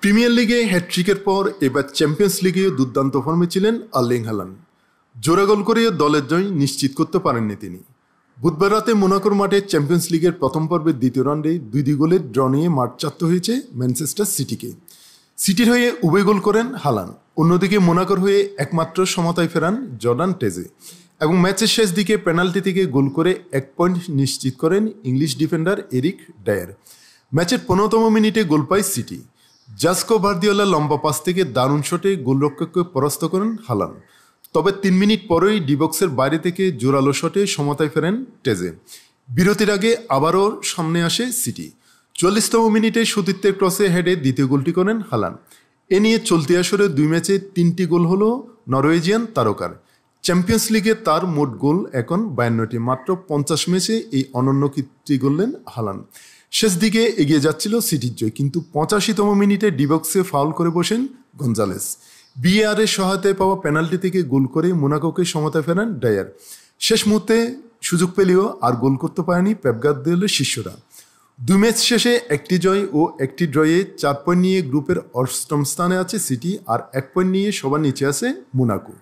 Premier লিগে হ্যাটট্রিকের পর এবার চ্যাম্পিয়ন্স লিগেও দুর্দান্ত ফর্মে ছিলেন আর্লিং হালান্ড। জোড়া গোল করে দলের জয় নিশ্চিত করতে পারেননি তিনি। বুধবার রাতে মোনাকোর মাঠে চ্যাম্পিয়ন্স লিগের প্রথম পর্বের দ্বিতীয় রাউন্ডে 2-2 গোলের ড্র নিয়ে মাঠ চাপতে হয়েছে ম্যানচেস্টার সিটিকে। সিটির হয়ে উভয় গোল করেন হালান্ড, অন্যদিকে মোনাকোর হয়ে একমাত্র সমতায় ফেরান জর্ডান টেজে এবং ম্যাচের শেষ দিকে পেনাল্টি থেকে গোল করে 1 পয়েন্ট নিশ্চিত করেন ইংলিশ ডিফেন্ডার এরিক ডায়ার। ম্যাচের 15তম মিনিটে গোল পায় সিটি। জাস্কো ভার্দিওলা লম্বা পাস থেকে দারুণ শটে গোলরক্ষককে পরাস্ত করেন হালান্ড। তবে 3 মিনিট পরেই ডিবক্সের বাইরে থেকে জোরালো শটে সমতায় ফেরেন টেজে। বিরতির আগে আবারও সামনে আসে সিটি। 44তম মিনিটে সতীর্থের ক্রসে হেডে দ্বিতীয় গোলটি করেন হালান্ড। এ নিয়ে চলতি আসরে 2 ম্যাচে 3টি গোল হলো নরওয়েজিয়ান তারকার। চ্যাম্পিয়ন্স লিগে তার মোট গোল এখন 52টি। মাত্র 50 ম্যাচে এই অনন্য কীর্তি গড়লেন হালান্ড। শেষ দিকে এগিয়ে যাচ্ছিল সিটির জয়, কিন্তু 85তম মিনিটে ডিবক্সে ফাউল করে বসেন গঞ্জালেস। বিএআরের সহায়তায় পাওয়া পেনাল্টি থেকে গোল করে মোনাকোকে সমতায় ফেরান ডায়ার। শেষ মুহূর্তে সুযোগ পেলেও আর গোল করতে পারেনি পেপ গার্দিওলার শিষ্যরা। 2 ম্যাচ শেষে 1টি জয় ও 1টি ড্রয়ে 4 পয়েন্ট নিয়ে গ্রুপের 8ম স্থানে আছে সিটি, আর 1 পয়েন্ট নিয়ে সবার নিচে আছে মোনাকো।